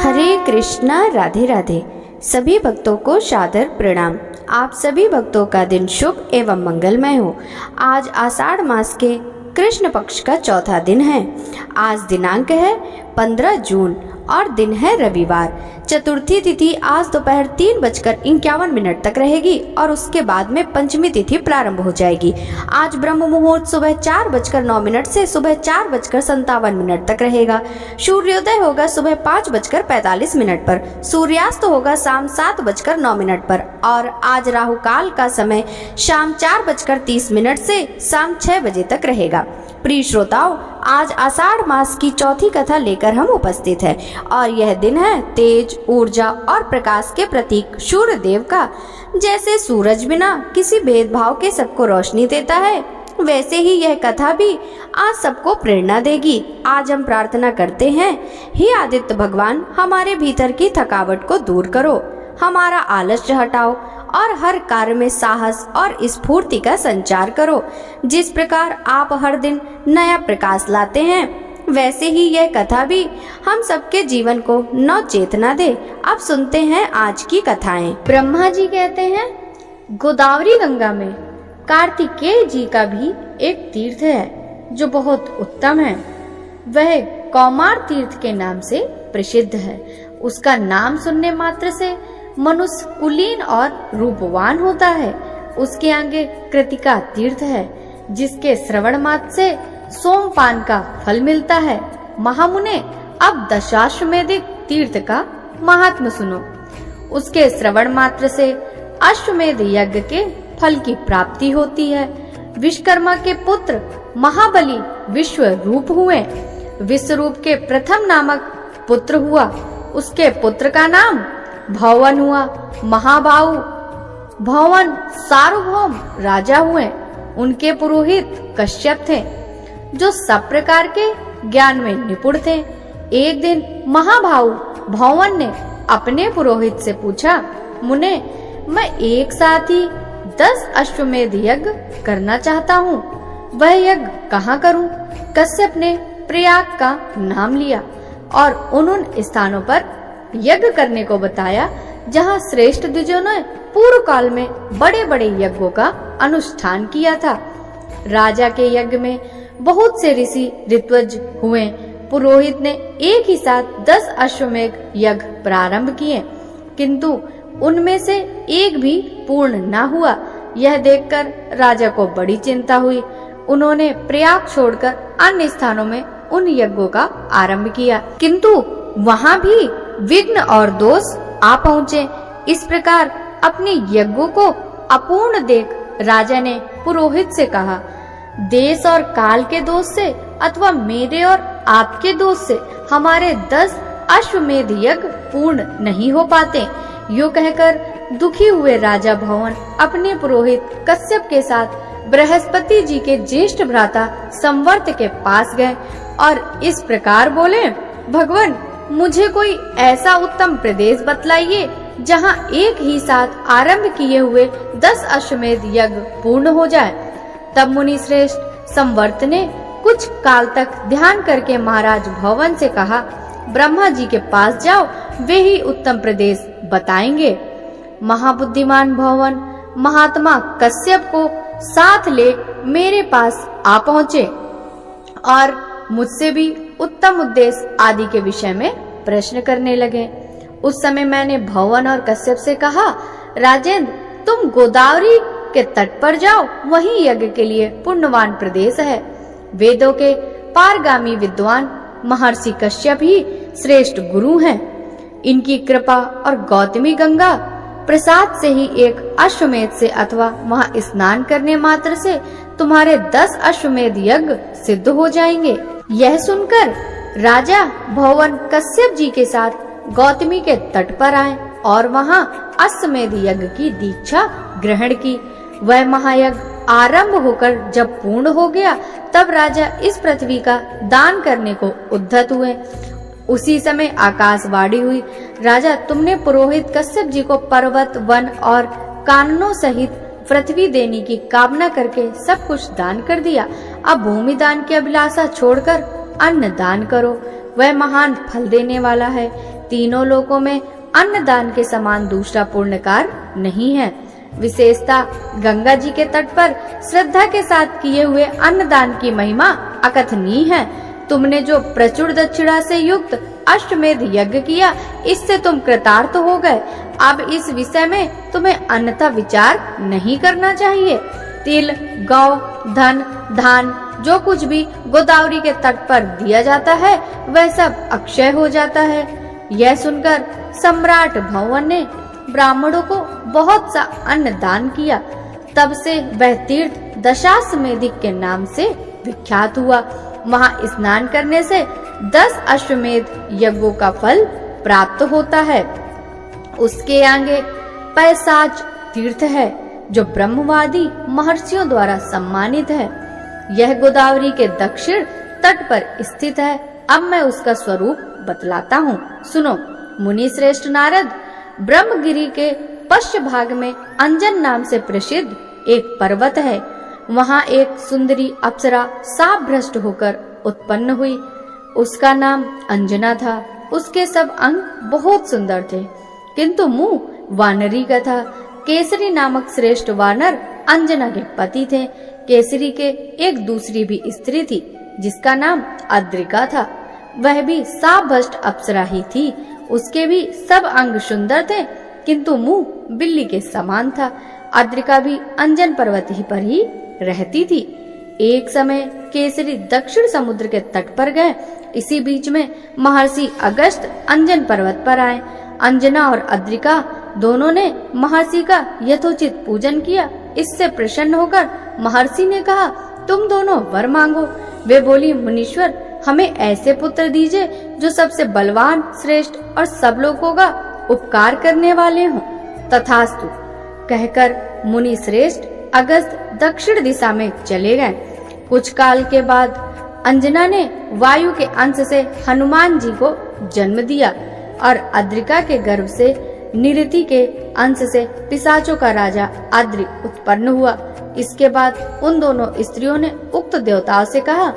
हरे कृष्णा, राधे राधे। सभी भक्तों को सादर प्रणाम। आप सभी भक्तों का दिन शुभ एवं मंगलमय हो। आज आषाढ़ मास के कृष्ण पक्ष का चौथा दिन है। आज दिनांक है 15 जून और दिन है रविवार। चतुर्थी तिथि आज दोपहर 3:51 तक रहेगी और उसके बाद में पंचमी तिथि प्रारंभ हो जाएगी। आज ब्रह्म मुहूर्त सुबह 4:09 से सुबह 4:57 तक रहेगा। सूर्योदय होगा सुबह 5:45 पर। सूर्यास्त होगा शाम 7:09 पर और आज राहु काल का समय शाम 4:30 से शाम 6 बजे तक रहेगा। प्रिय श्रोताओं, आज आषाढ़ मास की चौथी कथा लेकर हम उपस्थित हैं और यह दिन है तेज, ऊर्जा और प्रकाश के प्रतीक सूर्य देव का। जैसे सूरज बिना किसी भेदभाव के सबको रोशनी देता है, वैसे ही यह कथा भी आज सबको प्रेरणा देगी। आज हम प्रार्थना करते हैं, हे आदित्य भगवान, हमारे भीतर की थकावट को दूर करो, हमारा आलस्य हटाओ और हर कार्य में साहस और स्फूर्ति का संचार करो। जिस प्रकार आप हर दिन नया प्रकाश लाते हैं, वैसे ही यह कथा भी हम सबके जीवन को नव चेतना दे। अब सुनते हैं आज की कथाएं। ब्रह्मा जी कहते हैं, गोदावरी गंगा में कार्तिकेय जी का भी एक तीर्थ है जो बहुत उत्तम है। वह कौमार तीर्थ के नाम से प्रसिद्ध है। उसका नाम सुनने मात्र से मनुष्य कुलीन और रूपवान होता है। उसके आगे कृतिका तीर्थ है, जिसके श्रवण मात्र से सोमपान का फल मिलता है। महामुने, अब दशाश्वमेधिक तीर्थ का महात्म सुनो। उसके श्रवण मात्र से अश्वमेध यज्ञ के फल की प्राप्ति होती है। विश्वकर्मा के पुत्र महाबली विश्वरूप हुए। विश्वरूप के प्रथम नामक पुत्र हुआ। उसके पुत्र का नाम भवन हुआ। महाबाहु भवन सार्वभौम राजा हुए। उनके पुरोहित कश्यप थे, जो सब प्रकार के ज्ञान में निपुण थे। एक दिन महाबाहु भवन ने अपने पुरोहित से पूछा, मुने, मैं एक साथ ही 10 अश्वमेध यज्ञ करना चाहता हूँ। वह यज्ञ कहाँ करूँ? कश्यप ने प्रयाग का नाम लिया और उन स्थानों पर यज्ञ करने को बताया जहाँ श्रेष्ठ द्विजों ने पूर्व काल में बड़े बड़े यज्ञों का अनुष्ठान किया था। राजा के यज्ञ में बहुत से ऋषि ऋत्विज हुए। पुरोहित ने एक ही साथ 10 अश्वमेध यज्ञ प्रारंभ किए, किंतु उनमें से एक भी पूर्ण न हुआ। यह देखकर राजा को बड़ी चिंता हुई। उन्होंने प्रयाग छोड़कर अन्य स्थानों में उन यज्ञों का आरंभ किया, किंतु वहाँ भी विघ्न और दोष आ पहुँचे। इस प्रकार अपने यज्ञों को अपूर्ण देख राजा ने पुरोहित से कहा, देश और काल के दोष से अथवा मेरे और आपके दोष से हमारे 10 अश्वमेध यज्ञ पूर्ण नहीं हो पाते। यूँ कहकर दुखी हुए राजा भवन अपने पुरोहित कश्यप के साथ बृहस्पति जी के ज्येष्ठ भ्राता संवर्त के पास गए और इस प्रकार बोले, भगवान, मुझे कोई ऐसा उत्तम प्रदेश बतलाइए जहाँ एक ही साथ आरंभ किए हुए 10 अश्वमेध यज्ञ पूर्ण हो जाए। तब मुनि श्रेष्ठ संवर्त ने कुछ काल तक ध्यान करके महाराज भवन से कहा, ब्रह्मा जी के पास जाओ, वे ही उत्तम प्रदेश बताएंगे। महाबुद्धिमान भवन महात्मा कश्यप को साथ ले मेरे पास आ पहुँचे और मुझसे भी उत्तम उद्देश्य आदि के विषय में प्रश्न करने लगे। उस समय मैंने भवन और कश्यप से कहा, राजेंद्र, तुम गोदावरी के तट पर जाओ, वहीं यज्ञ के लिए पुण्यवान प्रदेश है। वेदों के पारगामी विद्वान महर्षि कश्यप ही श्रेष्ठ गुरु हैं। इनकी कृपा और गौतमी गंगा प्रसाद से ही एक अश्वमेध से अथवा वहाँ स्नान करने मात्र से तुम्हारे 10 अश्वमेध यज्ञ सिद्ध हो जाएंगे। यह सुनकर राजा भवन कश्यप जी के साथ गौतमी के तट पर आए और वहाँ अश्वमेध यज्ञ की दीक्षा ग्रहण की। वह महायज्ञ आरंभ होकर जब पूर्ण हो गया, तब राजा इस पृथ्वी का दान करने को उद्यत हुए। उसी समय आकाशवाणी हुई, राजा, तुमने पुरोहित कश्यप जी को पर्वत, वन और काननों सहित पृथ्वी देने की कामना करके सब कुछ दान कर दिया। अब भूमि दान की अभिलाषा छोड़कर अन्न दान करो, वह महान फल देने वाला है। तीनों लोकों में अन्नदान के समान दूसरा पुण्य कार्य नहीं है। विशेषता गंगा जी के तट पर श्रद्धा के साथ किए हुए अन्नदान की महिमा अकथनीय है। तुमने जो प्रचुर दक्षिणा से युक्त अश्वमेध यज्ञ किया, इससे तुम कृतार्थ हो गए। अब इस विषय में तुम्हें अन्यथा विचार नहीं करना चाहिए। तिल, गौ, धन, धान जो कुछ भी गोदावरी के तट पर दिया जाता है वह सब अक्षय हो जाता है। यह सुनकर सम्राट भवन ने ब्राह्मणों को बहुत सा अन्न दान किया। तब से वह तीर्थ दशाश्वमेधिक के नाम से विख्यात हुआ। वहाँ स्नान करने से 10 अश्वमेध यज्ञों का फल प्राप्त होता है। उसके आगे पैसाच तीर्थ है जो ब्रह्मवादी महर्षियों द्वारा सम्मानित है। यह गोदावरी के दक्षिण तट पर स्थित है। अब मैं उसका स्वरूप बतलाता हूँ, सुनो। मुनि श्रेष्ठ नारद, ब्रह्मगिरी के पश्चिम भाग में अंजन नाम से प्रसिद्ध एक पर्वत है। वहाँ एक सुंदरी अप्सरा साप भ्रष्ट होकर उत्पन्न हुई। उसका नाम अंजना था। उसके सब अंग बहुत सुंदर थे, किंतु मुंह वानरी का था। केसरी नामक श्रेष्ठ वानर अंजना के पति थे। केसरी के एक दूसरी भी स्त्री थी जिसका नाम अद्रिका था। वह भी साप भ्रष्ट अप्सरा ही थी। उसके भी सब अंग सुंदर थे, किंतु मुंह बिल्ली के समान था। अद्रिका भी अंजन पर्वत ही पर ही रहती थी। एक समय केसरी दक्षिण समुद्र के तट पर गए। इसी बीच में महर्षि अगस्त्य अंजन पर्वत पर आए। अंजना और अद्रिका दोनों ने महर्षि का यथोचित पूजन किया। इससे प्रसन्न होकर महर्षि ने कहा, तुम दोनों वर मांगो। वे बोली, मुनीश्वर, हमें ऐसे पुत्र दीजिए जो सबसे बलवान, श्रेष्ठ और सब लोगों का उपकार करने वाले हों। तथास्तु कहकर मुनि श्रेष्ठ अगस्त्य दक्षिण दिशा में चले गए। कुछ काल के बाद अंजना ने वायु के अंश से हनुमान जी को जन्म दिया और अद्रिका के गर्भ से निरति के अंश से पिशाचों का राजा अद्रि उत्पन्न हुआ। इसके बाद उन दोनों स्त्रियों ने उक्त देवताओं से कहा,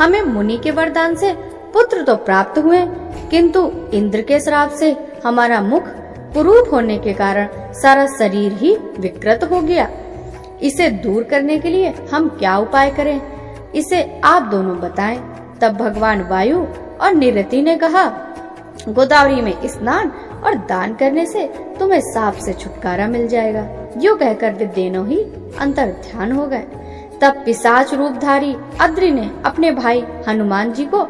हमें मुनि के वरदान से पुत्र तो प्राप्त हुए, किंतु इंद्र के श्राप से हमारा मुख कुरूप होने के कारण सारा शरीर ही विकृत हो गया। इसे दूर करने के लिए हम क्या उपाय करें, इसे आप दोनों बताएं। तब भगवान वायु और निरति ने कहा, गोदावरी में स्नान और दान करने से तुम्हें साप से छुटकारा मिल जाएगा। यूँ कहकर वे दोनों ही अंतर ध्यान हो गए। तब पिशाच रूपधारी अद्रि ने अपने भाई हनुमान जी को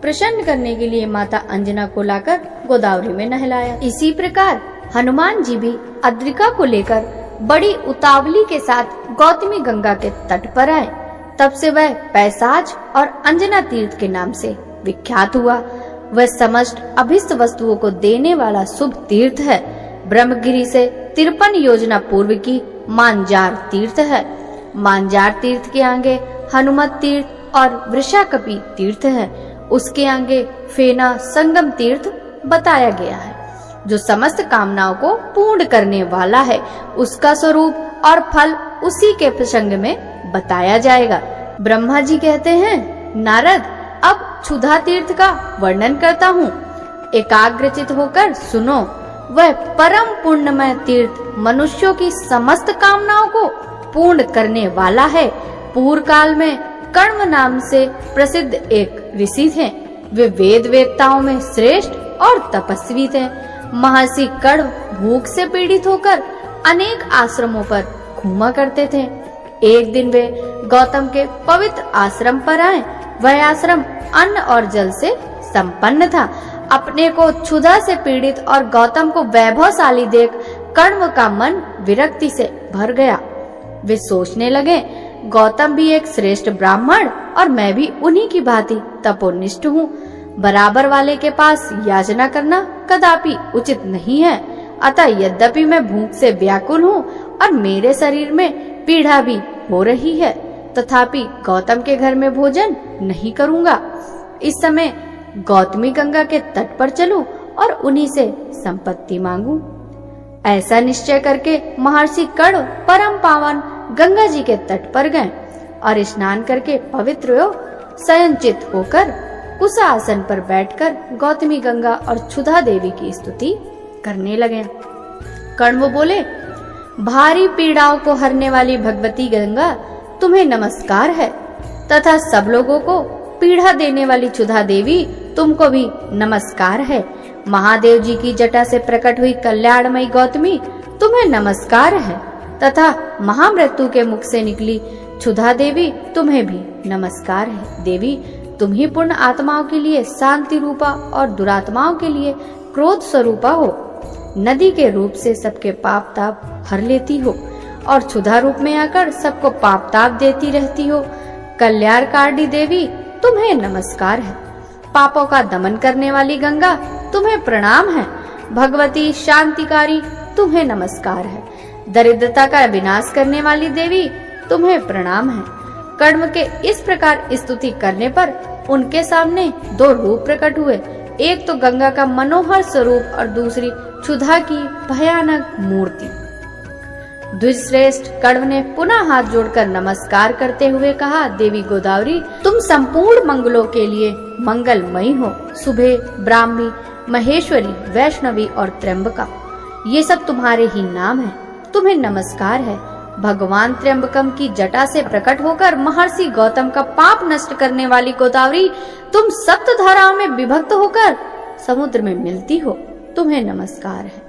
प्रसन्न करने के लिए माता अंजना को लाकर गोदावरी में नहलाया। इसी प्रकार हनुमान जी भी अद्रिका को लेकर बड़ी उतावली के साथ गौतमी गंगा के तट पर आए। तब से वह पैसाच और अंजना तीर्थ के नाम से विख्यात हुआ। वह समस्त अभिष्ट वस्तुओं को देने वाला शुभ तीर्थ है। ब्रह्मगिरी से 53 योजना पूर्व की मांजार तीर्थ है। मांजार तीर्थ के आगे हनुमत तीर्थ और वृषाकपि तीर्थ है। उसके आगे फेना संगम तीर्थ बताया गया है, जो समस्त कामनाओं को पूर्ण करने वाला है। उसका स्वरूप और फल उसी के प्रसंग में बताया जाएगा। ब्रह्मा जी कहते हैं, नारद, अब क्षुधा तीर्थ का वर्णन करता हूँ, एकाग्रचित होकर सुनो। वह परम पुण्यमय तीर्थ मनुष्यों की समस्त कामनाओं को पूर्ण करने वाला है। पूर्व काल में कर्म नाम से प्रसिद्ध एक ऋषि थे। वे वेद वेदताओं में श्रेष्ठ और तपस्वी थे। महर्षि कण्व भूख से पीड़ित होकर अनेक आश्रमों पर घूमा करते थे। एक दिन वे गौतम के पवित्र आश्रम पर आए। वह आश्रम अन्न और जल से संपन्न था। अपने को क्षुधा से पीड़ित और गौतम को वैभवशाली देख कण्व का मन विरक्ति से भर गया। वे सोचने लगे, गौतम भी एक श्रेष्ठ ब्राह्मण और मैं भी उन्हीं की भांति तपोनिष्ठ हूँ। बराबर वाले के पास याचना करना कदापि उचित नहीं है। अतः यद्यपि मैं भूख से व्याकुल हूँ और मेरे शरीर में पीड़ा भी हो रही है, तथापि गौतम के घर में भोजन नहीं करूँगा। इस समय गौतमी गंगा के तट पर चलूं और उन्हीं से संपत्ति मांगूं। ऐसा निश्चय करके महर्षि कण्व परम पावन गंगा जी के तट पर गए और स्नान करके पवित्र शयनचित होकर उस आसन पर बैठकर गौतमी गंगा और क्षुधा देवी की स्तुति करने लगे। कण्व बोले, भारी पीड़ाओं को हरने वाली भगवती गंगा तुम्हें नमस्कार है, तथा सब लोगों को पीड़ा देने वाली क्षुधा देवी तुमको भी नमस्कार है। महादेव जी की जटा से प्रकट हुई कल्याणमयी गौतमी तुम्हें नमस्कार है, तथा महामृत्यु के मुख से निकली क्षुधा देवी तुम्हें भी नमस्कार है। देवी, तुम ही पूर्ण आत्माओं के लिए शांति रूपा और दुरात्माओं के लिए क्रोध स्वरूपा हो। नदी के रूप से सबके पाप ताप हर लेती हो और क्षुधा रूप में आकर सबको पाप ताप देती रहती हो। कल्याणकारिणी देवी तुम्हें नमस्कार है। पापों का दमन करने वाली गंगा तुम्हें प्रणाम है। भगवती शांतिकारी तुम्हें नमस्कार है। दरिद्रता का विनाश करने वाली देवी तुम्हें प्रणाम है। कर्म के इस प्रकार स्तुति करने पर उनके सामने दो रूप प्रकट हुए, एक तो गंगा का मनोहर स्वरूप और दूसरी क्षुधा की भयानक मूर्ति। द्विजश्रेष्ठ कण्व ने पुनः हाथ जोड़कर नमस्कार करते हुए कहा, देवी गोदावरी, तुम संपूर्ण मंगलों के लिए मंगलमयी हो। सुबह, ब्राह्मी, महेश्वरी, वैष्णवी और त्र्यंबका, ये सब तुम्हारे ही नाम है। तुम्हें नमस्कार है। भगवान त्र्यंबकम की जटा से प्रकट होकर महर्षि गौतम का पाप नष्ट करने वाली गोदावरी, तुम सप्त धाराओं में विभक्त होकर समुद्र में मिलती हो। तुम्हें नमस्कार है।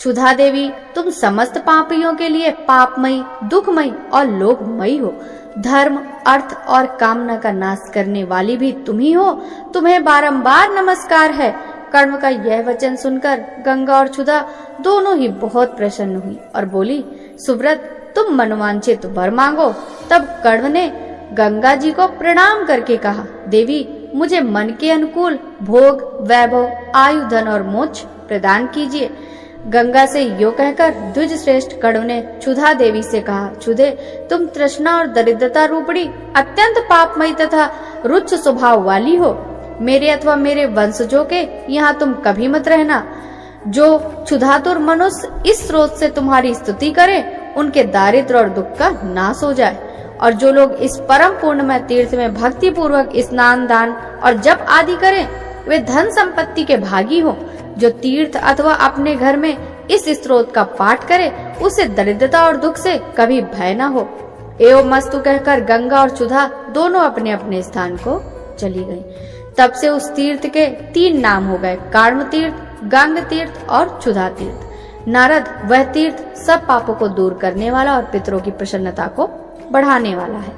क्षुधा देवी, तुम समस्त पापियों के लिए पापमयी, दुखमयी और लोभमयी हो। धर्म, अर्थ और कामना का नाश करने वाली भी तुम ही हो। तुम्हें बारंबार नमस्कार है। कण्व का यह वचन सुनकर गंगा और क्षुधा दोनों ही बहुत प्रसन्न हुई और बोली, सुव्रत, तुम मनोवांछित वर मांगो। तब कण्व ने गंगा जी को प्रणाम करके कहा, देवी, मुझे मन के अनुकूल भोग, वैभव, आयु, धन और मोक्ष प्रदान कीजिए। गंगा से यो कहकर द्विज श्रेष्ठ कण्व ने क्षुधा देवी से कहा, क्षुधे, तुम तृष्णा और दरिद्रता रूपणी अत्यंत पापमयी तथा रुच्च स्वभाव वाली हो। मेरे अथवा मेरे वंशजों के यहाँ तुम कभी मत रहना। जो क्षुधातुर मनुष्य इस स्रोत से तुम्हारी स्तुति करे, उनके दारिद्र और दुख का नाश हो जाए। और जो लोग इस परम पूर्णमय तीर्थ में भक्ति पूर्वक स्नान, दान और जप आदि करें, वे धन संपत्ति के भागी हो। जो तीर्थ अथवा अपने घर में इस स्रोत का पाठ करे, उसे दरिद्रता और दुख से कभी भय न हो। एवं मस्तु कहकर गंगा और क्षुधा दोनों अपने अपने स्थान को चली गई। तब से उस तीर्थ के 3 नाम हो गए, कार्म तीर्थ, गंग तीर्थ और क्षुधा तीर्थ। नारद, वह तीर्थ सब पापों को दूर करने वाला और पितरों की प्रसन्नता को बढ़ाने वाला है।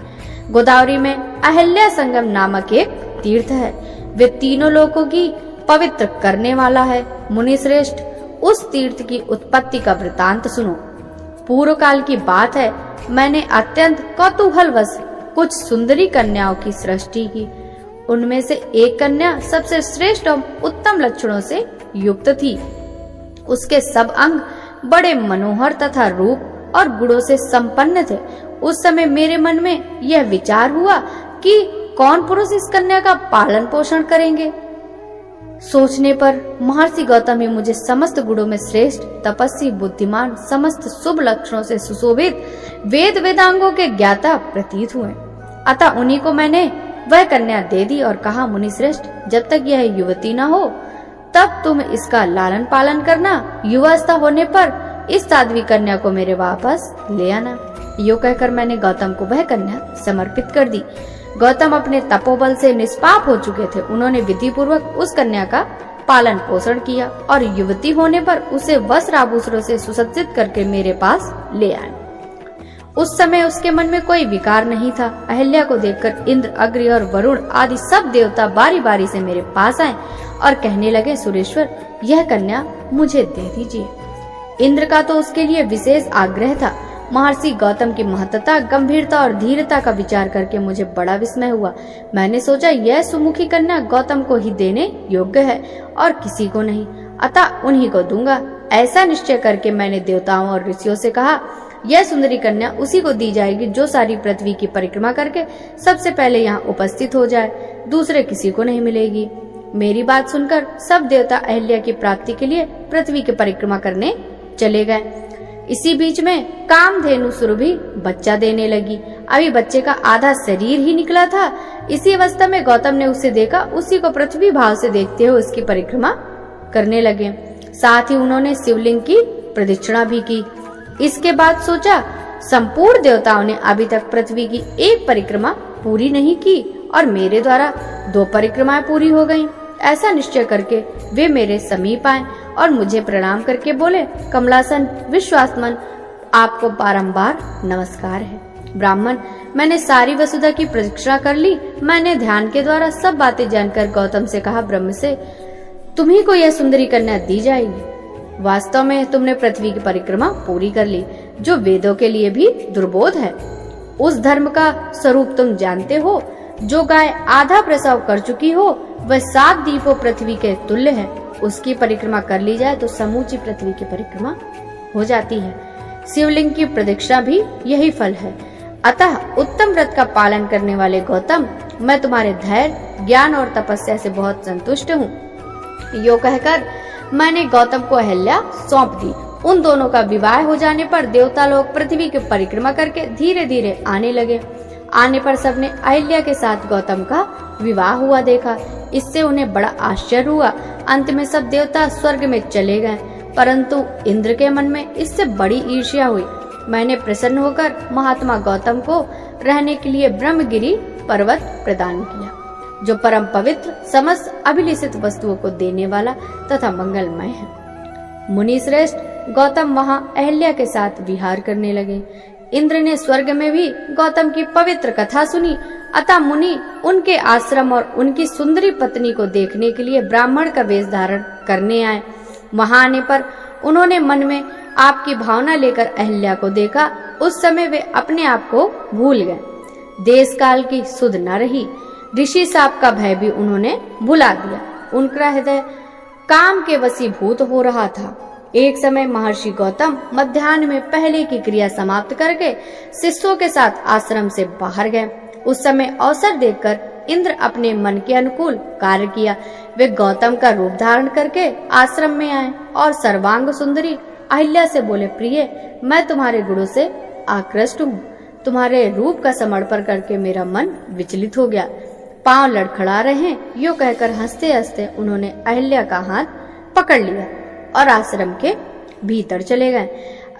गोदावरी में अहिल्या संगम नामक एक तीर्थ है। वे तीनों लोकों की पवित्र करने वाला है। मुनि श्रेष्ठ, उस तीर्थ की उत्पत्ति का वृतांत सुनो। पूर्व काल की बात है, मैंने अत्यंत कौतूहलवश कुछ सुंदरी कन्याओं की सृष्टि की। उनमें से एक कन्या सबसे श्रेष्ठ और उत्तम लक्षणों से युक्त थी। उसके सब अंग बड़े मनोहर तथा रूप और गुणों से संपन्न थे। उस समय मेरे मन में यह विचार हुआ कि कौन पुरुष इस कन्या का पालन पोषण करेंगे। सोचने पर महर्षि गौतम ही मुझे समस्त गुणों में श्रेष्ठ, तपस्वी, बुद्धिमान, समस्त शुभ लक्षणों से सुशोभित, वेद वेदांगों के ज्ञाता प्रतीत हुए। अतः उन्हीं को मैंने वह कन्या दे दी और कहा, मुनि श्रेष्ठ, जब तक यह युवती न हो तब तुम इसका लालन पालन करना। युवावस्था होने पर इस साध्वी कन्या को मेरे वापस ले आना। यो कहकर मैंने गौतम को वह कन्या समर्पित कर दी। गौतम अपने तपोबल से निष्पाप हो चुके थे। उन्होंने विधि पूर्वक उस कन्या का पालन पोषण किया और युवती होने पर उसे वस्त्र आभूषणों से सुसज्जित करके मेरे पास ले आए। उस समय उसके मन में कोई विकार नहीं था। अहिल्या को देखकर इंद्र, अग्नि और वरुण आदि सब देवता बारी बारी से मेरे पास आए और कहने लगे, सुरेश्वर, यह कन्या मुझे दे दीजिए। इंद्र का तो उसके लिए विशेष आग्रह था। महर्षि गौतम की महत्ता, गंभीरता और धीरता का विचार करके मुझे बड़ा विस्मय हुआ। मैंने सोचा, यह सुमुखी कन्या गौतम को ही देने योग्य है और किसी को नहीं, अतः उन्हीं को दूंगा। ऐसा निश्चय करके मैंने देवताओं और ऋषियों से कहा, यह सुंदरी कन्या उसी को दी जाएगी जो सारी पृथ्वी की परिक्रमा करके सबसे पहले यहाँ उपस्थित हो जाए। दूसरे किसी को नहीं मिलेगी। मेरी बात सुनकर सब देवता अहिल्या की प्राप्ति के लिए पृथ्वी की परिक्रमा करने चले गए। इसी बीच में कामधेनु सुरभि बच्चा देने लगी। अभी बच्चे का आधा शरीर ही निकला था इसी अवस्था में गौतम ने उसे देखा, उसी को पृथ्वी भाव से देखते हुए उसकी परिक्रमा करने लगे। साथ ही उन्होंने शिवलिंग की प्रदक्षिणा भी की। इसके बाद सोचा, संपूर्ण देवताओं ने अभी तक पृथ्वी की एक परिक्रमा पूरी नहीं की और मेरे द्वारा 2 परिक्रमाएं पूरी हो गईं। ऐसा निश्चय करके वे मेरे समीप आए और मुझे प्रणाम करके बोले, कमलासन विश्वासमन, आपको बारंबार नमस्कार है। ब्राह्मण, मैंने सारी वसुधा की प्रदक्षिणा कर ली। मैंने ध्यान के द्वारा सब बातें जानकर गौतम से कहा, ब्रह्म से तुम्ही को यह सुंदरी कन्या दी जाएगी। वास्तव में तुमने पृथ्वी की परिक्रमा पूरी कर ली, जो वेदों के लिए भी दुर्बोध है। उस धर्म का स्वरूप तुम जानते हो। जो गाय आधा प्रसव कर चुकी हो वह 7 दीपों पृथ्वी के तुल्य है। उसकी परिक्रमा कर ली जाए तो समूची पृथ्वी की परिक्रमा हो जाती है। शिवलिंग की प्रदक्षिणा भी यही फल है। अतः उत्तम व्रत का पालन करने वाले गौतम, मैं तुम्हारे धैर्य, ज्ञान और तपस्या से बहुत संतुष्ट हूँ। यो कहकर मैंने गौतम को अहल्या सौंप दी। उन दोनों का विवाह हो जाने पर देवता लोग पृथ्वी की परिक्रमा करके धीरे धीरे आने लगे। आने पर सबने अहिल्या के साथ गौतम का विवाह हुआ देखा। इससे उन्हें बड़ा आश्चर्य हुआ। अंत में सब देवता स्वर्ग में चले गए, परंतु इंद्र के मन में इससे बड़ी ईर्ष्या हुई। मैंने प्रसन्न होकर महात्मा गौतम को रहने के लिए ब्रह्मगिरी पर्वत प्रदान किया, जो परम पवित्र, समस्त अभिलषित वस्तुओं को देने वाला तथा मंगलमय है। मुनि श्रेष्ठ गौतम वहां अहिल्या के साथ विहार करने लगे। इंद्र ने स्वर्ग में भी गौतम की पवित्र कथा सुनी। अतः मुनि उनके आश्रम और उनकी सुंदरी पत्नी को देखने के लिए ब्राह्मण का वेश धारण करने आए। वहां आने पर उन्होंने मन में आपकी भावना लेकर अहिल्या को देखा। उस समय वे अपने आप को भूल गए। देश काल की सुध न रही। ऋषि साप का भय भी उन्होंने भुला दिया। उनका हृदय काम के वशीभूत हो रहा था। एक समय महर्षि गौतम मध्याह्न में पहले की क्रिया समाप्त करके शिष्यों के साथ आश्रम से बाहर गए। उस समय अवसर देखकर इंद्र अपने मन के अनुकूल कार्य किया। वे गौतम का रूप धारण करके आश्रम में आए और सर्वांग सुंदरी अहिल्या से बोले, प्रिय, मैं तुम्हारे गुणों से आकृष्ट हूँ। तुम्हारे रूप का समर्पण करके मेरा मन विचलित हो गया। पांव लड़खड़ा रहे। यो कहकर हंसते हंसते उन्होंने अहिल्या का हाथ पकड़ लिया और आश्रम के भीतर चले गए।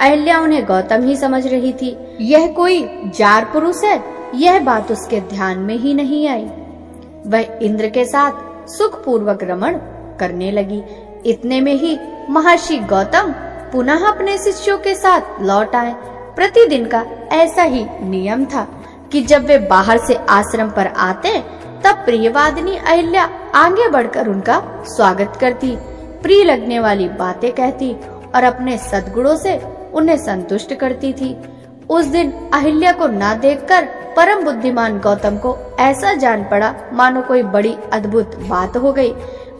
अहिल्या उन्हें गौतम ही समझ रही थी। यह कोई जार पुरुष है, यह बात उसके ध्यान में ही नहीं आई। वह इंद्र के साथ सुख पूर्वक रमण करने लगी। इतने में ही महर्षि गौतम पुनः अपने शिष्यों के साथ लौट आए। प्रतिदिन का ऐसा ही नियम था कि जब वे बाहर से आश्रम पर आते तब प्रियवादिनी अहिल्या आगे बढ़कर उनका स्वागत करती, प्रिय लगने वाली बातें कहती और अपने सद्गुणों से उन्हें संतुष्ट करती थी। उस दिन अहिल्या को ना देखकर परम बुद्धिमान गौतम को ऐसा जान पड़ा मानो कोई बड़ी अद्भुत बात हो गई।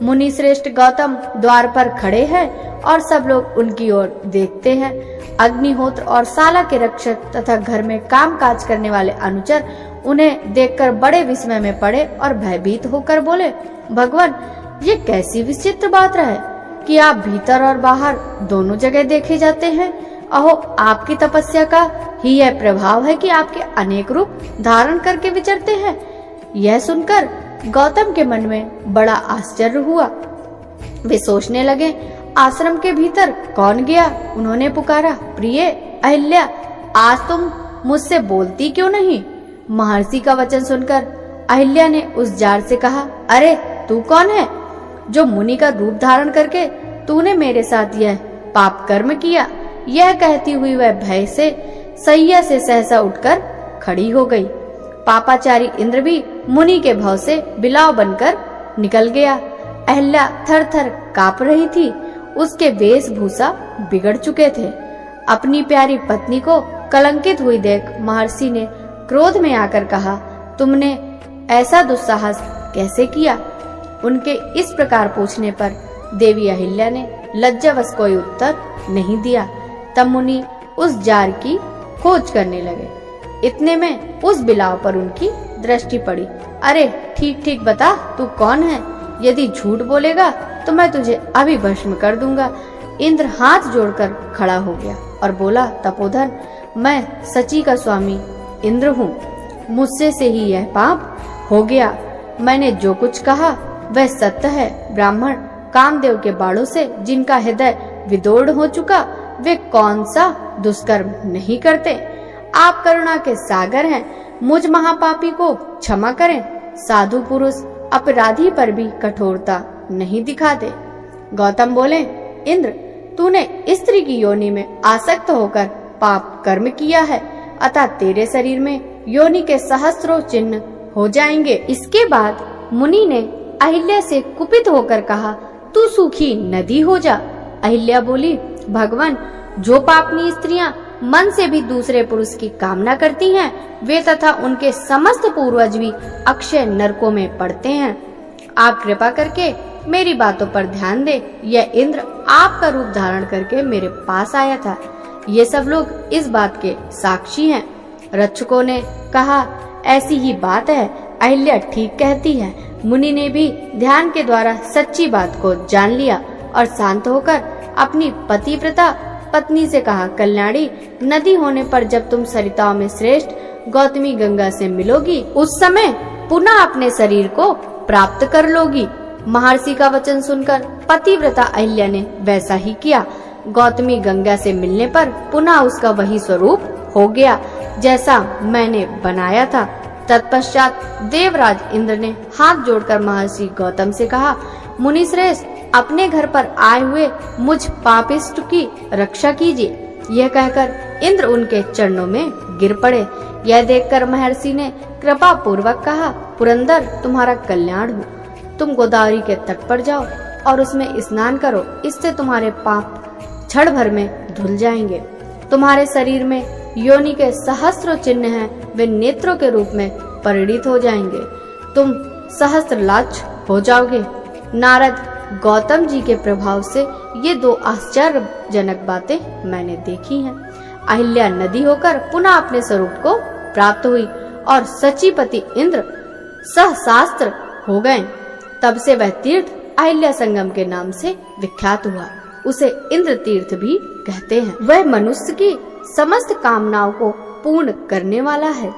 मुनि श्रेष्ठ गौतम द्वार पर खड़े हैं और सब लोग उनकी ओर देखते हैं। अग्निहोत्र और शाला के रक्षक तथा घर में काम काज करने वाले अनुचर उन्हें देखकर बड़े विस्मय में पड़े और भयभीत होकर बोले, भगवान, ये कैसी विचित्र बात है कि आप भीतर और बाहर दोनों जगह देखे जाते हैं। अहो, आपकी तपस्या का ही यह प्रभाव है कि आपके अनेक रूप धारण करके विचरते हैं। यह सुनकर गौतम के मन में बड़ा आश्चर्य हुआ। वे सोचने लगे, आश्रम के भीतर कौन गया? उन्होंने पुकारा, प्रिय अहिल्या, आज तुम मुझसे बोलती क्यों नहीं? महर्षि का वचन सुनकर अहिल्या ने उस जार से कहा, अरे तू कौन है जो मुनि का रूप धारण करके तूने मेरे साथ यह पाप कर्म किया? यह कहती हुई वह भय से सैया से सहसा उठकर खड़ी हो गई। पापाचारी इंद्र भी मुनि के भव से बिलाव बनकर निकल गया। अहिल्या थर थर कांप रही थी। उसके वेशभूषा बिगड़ चुके थे। अपनी प्यारी पत्नी को कलंकित हुई देख महर्षि ने क्रोध में आकर कहा, तुमने ऐसा दुस्साहस कैसे किया? उनके इस प्रकार पूछने पर देवी अहिल्या ने लज्जावश कोई उत्तर नहीं दिया। तब मुनि उस जार की खोज करने लगे। इतने में उस बिलाव पर उनकी दृष्टि पड़ी। अरे ठीक ठीक बता, तू कौन है? यदि झूठ बोलेगा तो मैं तुझे अभी भस्म कर दूंगा। इंद्र हाथ जोड़कर खड़ा हो गया और बोला, तपोधन, मैं सची का स्वामी इंद्र हूँ। मुझसे से ही यह पाप हो गया। मैंने जो कुछ कहा वह सत्य है। ब्राह्मण कामदेव के बाणों से जिनका हृदय विदोड़ हो चुका, वे कौन सा दुष्कर्म नहीं करते। आप करुणा के सागर हैं, मुझ महापापी को क्षमा करें। साधु पुरुष अपराधी पर भी कठोरता नहीं दिखाते। गौतम बोले, इंद्र, तूने स्त्री की योनि में आसक्त होकर पाप कर्म किया है, अतः तेरे शरीर में योनि के सहस्त्रों चिन्ह हो जाएंगे। इसके बाद मुनि ने अहिल्या से कुपित होकर कहा, तू सूखी नदी हो जा। अहिल्या बोली, भगवान, जो पापनी स्त्रियां मन से भी दूसरे पुरुष की कामना करती हैं, वे तथा उनके समस्त पूर्वज भी अक्षय नरकों में पड़ते हैं। आप कृपा करके मेरी बातों पर ध्यान दे। यह इंद्र आपका रूप धारण करके मेरे पास आया था। ये सब लोग इस बात के साक्षी हैं। रक्षकों ने कहा, ऐसी ही बात है, अहिल्या ठीक कहती है। मुनि ने भी ध्यान के द्वारा सच्ची बात को जान लिया और शांत होकर अपनी पतिव्रता पत्नी से कहा, कल्याणी, नदी होने पर जब तुम सरिताओं में श्रेष्ठ गौतमी गंगा से मिलोगी, उस समय पुनः अपने शरीर को प्राप्त कर लोगी। महर्षि का वचन सुनकर पतिव्रता अहिल्या ने वैसा ही किया। गौतमी गंगा से मिलने पर पुनः उसका वही स्वरूप हो गया जैसा मैंने बनाया था। तत्पश्चात देवराज इंद्र ने हाथ जोड़कर महर्षि गौतम से कहा, मुनि श्रेष्ठ, अपने घर पर आए हुए मुझ पापिष्ट की रक्षा कीजिए। यह कहकर इंद्र उनके चरणों में गिर पड़े। यह देखकर महर्षि ने कृपा पूर्वक कहा, पुरंदर, तुम्हारा कल्याण हो। तुम गोदावरी के तट पर जाओ और उसमें स्नान करो, इससे तुम्हारे पाप क्षण भर में धुल जाएंगे। तुम्हारे शरीर में योनि के सहस्त्रों चिन्ह हैं, वे नेत्रों के रूप में परिणित हो जाएंगे। तुम सहस्त्रलाक्ष हो जाओगे। नारद, गौतम जी के प्रभाव से ये दो आश्चर्यजनक बातें मैंने देखी हैं। अहिल्या नदी होकर पुनः अपने स्वरूप को प्राप्त हुई और सचीपति इंद्र सहस्त्र हो गए। तब से वह तीर्थ अहिल्या संगम के नाम से विख्यात हुआ। उसे इंद्र तीर्थ भी कहते हैं। वह मनुष्य की समस्त कामनाओं को पूर्ण करने वाला है।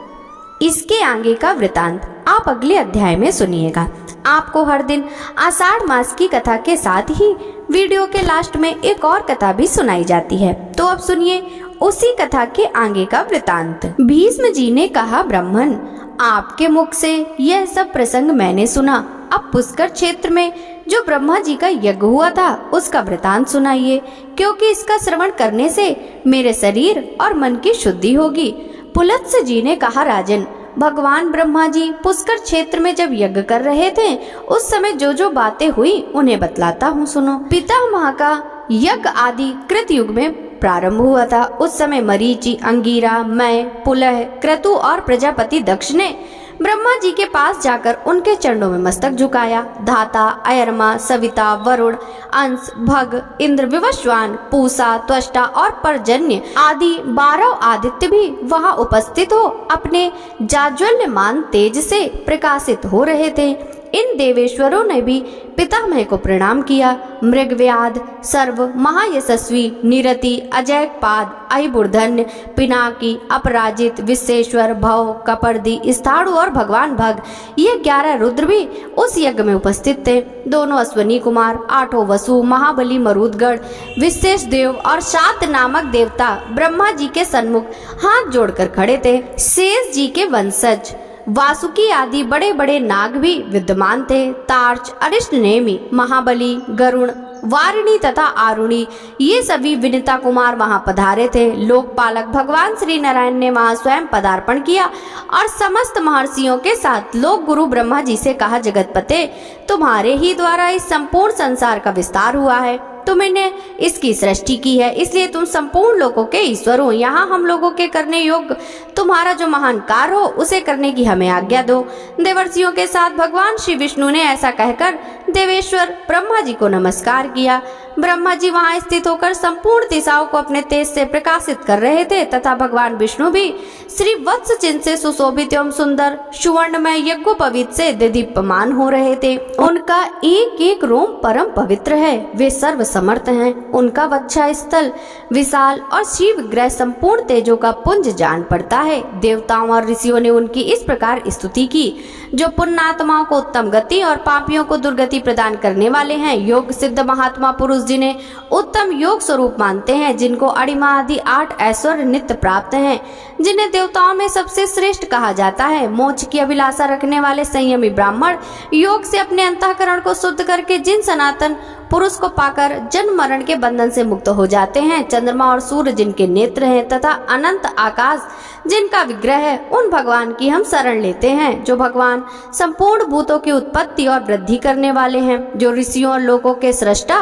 इसके आगे का वृतांत आप अगले अध्याय में सुनिएगा। आपको हर दिन आषाढ़ मास की कथा के साथ ही वीडियो के लास्ट में एक और कथा भी सुनाई जाती है। तो अब सुनिए उसी कथा के आगे का वृतांत। भीष्म जी ने कहा, ब्राह्मण, आपके मुख से यह सब प्रसंग मैंने सुना। अब पुष्कर क्षेत्र में जो ब्रह्मा जी का यज्ञ हुआ था उसका वृतांत सुनाइए, क्योंकि इसका श्रवण करने से मेरे शरीर और मन की शुद्धि होगी। पुलत्स्य जी ने कहा, राजन, भगवान ब्रह्मा जी पुष्कर क्षेत्र में जब यज्ञ कर रहे थे उस समय जो जो बातें हुई उन्हें बतलाता हूँ, सुनो। पितामह का यज्ञ आदि कृत युग में प्रारंभ हुआ था। उस समय मरीचि, अंगीरा, मैं, पुलह, क्रतु और प्रजापति दक्ष ने ब्रह्मा जी के पास जाकर उनके चरणों में मस्तक झुकाया। धाता, अयरमा, सविता, वरुण, अंश, भग, इंद्र, विवस्वान, पूषा, त्वष्टा और पर्जन्य आदि 12 आदित्य भी वहां उपस्थित हो अपने जाज्वल्यमान तेज से प्रकाशित हो रहे थे। इन देवेश्वरों ने भी पितामह को प्रणाम किया। मृगव्याध, सर्व, महायशस्वी, निरति, अजयपाद, अहिबुर्धन्य, पिनाकी, अपराजित, विश्वेश्वर, भव, कपर्दी, स्थाणु और भगवान भग, ये 11 रुद्र भी उस यज्ञ में उपस्थित थे। दोनों अश्वनी कुमार, 8 वसु, महाबली, मरुदगढ़, विशेष देव और शात नामक देवता ब्रह्मा जी के सन्मुख हाथ जोड़कर खड़े थे। शेष जी के वंशज वासुकी आदि बड़े बड़े नाग भी विद्यमान थे। तार्च, अरिष्टनेमि, महाबली, गरुण, वारिणी तथा आरुणी, ये सभी विनिता कुमार वहां पधारे थे। लोकपालक भगवान श्री नारायण ने वहां स्वयं पदार्पण किया और समस्त महर्षियों के साथ लोक गुरु ब्रह्मा जी से कहा, जगतपते, तुम्हारे ही द्वारा इस संपूर्ण संसार का विस्तार हुआ है। तुमने इसकी सृष्टि की है, इसलिए तुम संपूर्ण लोगों के ईश्वर हो। यहाँ हम लोगों के करने योग्य तुम्हारा जो महान कार्य हो उसे करने की हमें आज्ञा दो। देवर्षियों के साथ भगवान श्री विष्णु ने ऐसा कहकर देवेश्वर ब्रह्मा जी को नमस्कार किया। ब्रह्मा जी वहां स्थित होकर संपूर्ण दिशाओं को अपने तेज से प्रकाशित कर रहे थे तथा भगवान विष्णु भी श्री वत्स चिन्ह से सुशोभित एवं सुंदर सुवर्णमय यज्ञोपवीत से दीप्यमान हो रहे थे। उनका एक एक रोम परम पवित्र है। वे सर्व समर्थ हैं। उनका वक्षा स्थल विशाल और शिव विग्रह संपूर्ण तेजों का पुंज जान पड़ता है। देवताओं और ऋषियों ने उनकी इस प्रकार स्तुति की, जो पुण्यात्माओं को उत्तम गति और पापियों को दुर्गति प्रदान करने वाले हैं। योग सिद्ध महात्मा पुरुष जिन्हें उत्तम योग स्वरूप मानते हैं, जिनको अणिमा आदि 8 ऐश्वर्य नित्य प्राप्त हैं, जिन्हें देवताओं में सबसे श्रेष्ठ कहा जाता है। मोक्ष की अभिलाषा रखने वाले संयमी ब्राह्मण योग से अपने अंतःकरण को शुद्ध करके जिन सनातन पुरुष को पाकर जन्म मरण के बंधन से मुक्त हो जाते हैं। चंद्रमा और सूर्य जिनके नेत्र हैं तथा अनंत आकाश जिनका विग्रह है, उन भगवान की हम शरण लेते हैं, जो भगवान संपूर्ण भूतों की उत्पत्ति और वृद्धि करने वाले हैं, जो ऋषियों और लोकों के सृष्टा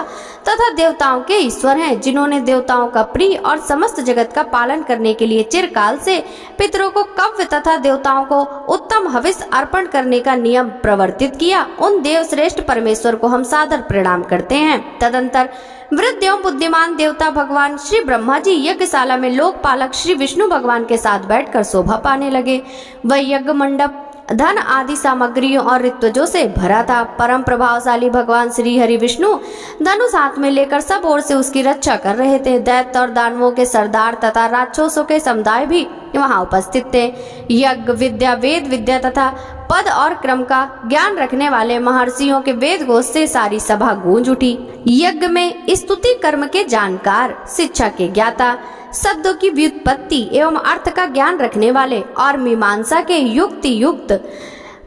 तथा देवताओं के ईश्वर हैं, जिन्होंने देवताओं का प्रिय और समस्त जगत का पालन करने के लिए चिरकाल से पितरों को कव्य तथा देवताओं को उत्तम हविष अर्पण करने का नियम प्रवर्तित किया। उन देव श्रेष्ठ परमेश्वर को हम सादर प्रणाम करते हैं। तदंतर वृद्ध एवं बुद्धिमान देवता भगवान श्री ब्रह्मा जी यज्ञशाला में लोकपालक श्री विष्णु भगवान के साथ बैठकर शोभा पाने लगे। वह यज्ञ मंडप धन आदि सामग्रियों और ऋत्विजों से भरा था। परम प्रभावशाली भगवान श्री हरि विष्णु धनुष हाथ में लेकर सब ओर से उसकी रक्षा कर रहे थे। दैत्य और दानवों के सरदार तथा राक्षसों के समुदाय भी वहां उपस्थित थे। यज्ञ विद्या, वेद विद्या तथा पद और क्रम का ज्ञान रखने वाले महर्षियों के वेद घोष से सारी सभा गूंज उठी। यज्ञ में स्तुति कर्म के जानकार, शिक्षा के ज्ञाता, शब्दों की व्युत्पत्ति एवं अर्थ का ज्ञान रखने वाले और मीमांसा के युक्ति युक्त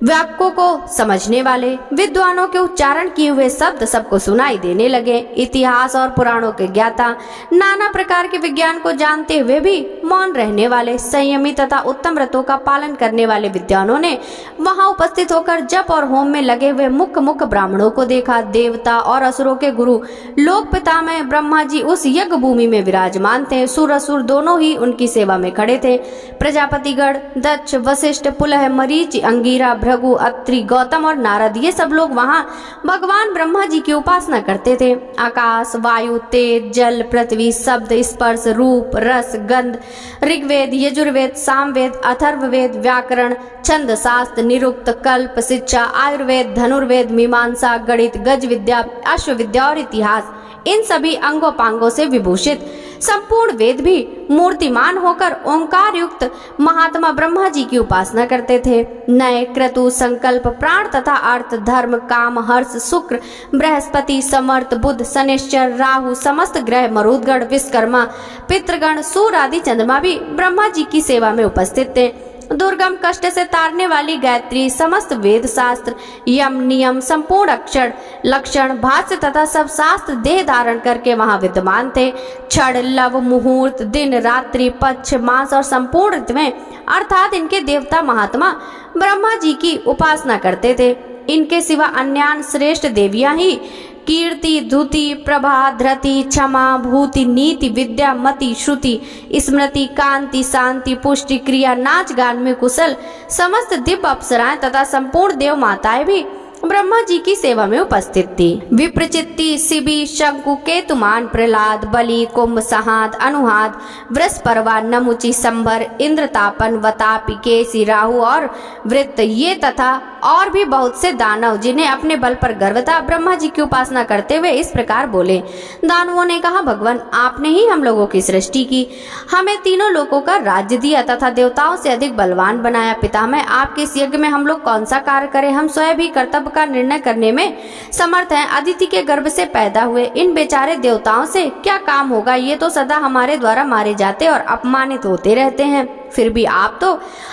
वाक्यों को समझने वाले विद्वानों के उच्चारण किए हुए शब्द सबको सुनाई देने लगे। इतिहास और पुराणों के ज्ञाता, नाना प्रकार के विज्ञान को जानते हुए भी मौन रहने वाले, संयमी तथा उत्तम व्रतों का पालन करने वाले विद्वानों ने वहां उपस्थित होकर जप और होम में लगे हुए मुख्य ब्राह्मणों को देखा। देवता और असुरों के गुरु लोक पितामह ब्रह्मा जी उस यज्ञ भूमि में विराजमान थे। सुर असुर दोनों ही उनकी सेवा में खड़े थे। प्रजापतिगण, दक्ष, वशिष्ठ, पुलह, मरीचि, अंगिरा, भृगु, अत्रि, गौतम और नारद, ये सब लोग वहां भगवान ब्रह्मा जी की उपासना करते थे। आकाश, वायु, तेज, जल, पृथ्वी, शब्द, स्पर्श, रूप, रस, गंध, ऋग्वेद, यजुर्वेद, सामवेद, अथर्ववेद, व्याकरण, छंद शास्त्र, निरुक्त, कल्प, शिक्षा, आयुर्वेद, धनुर्वेद, मीमांसा, गणित, गज विद्या, अश्व विद्या और इतिहास, इन सभी अंगोपांगों से विभूषित संपूर्ण वेद भी मूर्तिमान होकर ओंकार युक्त महात्मा ब्रह्मा जी की उपासना करते थे। नए, क्रतु, संकल्प, प्राण तथा अर्थ, धर्म, काम, हर्ष, शुक्र, बृहस्पति, समर्थ, बुध, शनिश्चर, राहु, समस्त ग्रह, मरुदगण, विश्वकर्मा, पितृगण, सूर्य आदि चंद्रमा भी ब्रह्मा जी की सेवा में उपस्थित थे। दुर्गम कष्ट से तारने वाली गायत्री, समस्त वेद शास्त्र, यम, नियम, संपूर्ण अक्षर, लक्षण, भाष्य तथा सब शास्त्र देह धारण करके वहां विद्यमान थे। क्षण, लव, मुहूर्त, दिन, रात्रि, पक्ष, मास और संपूर्ण ऋतुएं अर्थात इनके देवता महात्मा ब्रह्मा जी की उपासना करते थे। इनके सिवा अन्यान श्रेष्ठ देवियां ही कीर्ति, धुति, प्रभा, धृति, क्षमा, भूति, नीति, विद्या, मति, श्रुति, स्मृति, कांति, शांति, पुष्टि, क्रिया, नाच गान में कुशल समस्त दिव्य अप्सराएं तथा संपूर्ण देव माताएं भी ब्रह्मा जी की सेवा में उपस्थित थी। विप्रचित्ति, शिबी, शंकु, केतुमान, प्रहलाद, बलि, कुंभ, सहाद, अनुहाद, वृषपर्वा, नमुचि, संभर, इंद्रतापन, वतापि, केसी, राहु और वृत्त, ये तथा और भी बहुत से दानव जिन्हें अपने बल पर गर्व था, ब्रह्मा जी की उपासना करते हुए इस प्रकार बोले। दानवों ने कहा, भगवान, आपने ही हम लोगों की सृष्टि की, हमें तीनों लोकों का राज्य दिया तथा देवताओं से अधिक बलवान बनाया। पितामह, आपके इस यज्ञ में हम लोग कौन सा कार्य करें? हम स्वयं भी कर्तव्य का निर्णय करने में समर्थ हैं। अदिति के गर्भ से पैदा हुए इन बेचारे देवताओं से क्या काम होगा? ये तो सदा हमारे द्वारा मारे जाते और अपमानित होते रहते हैं। फिर भी आप तो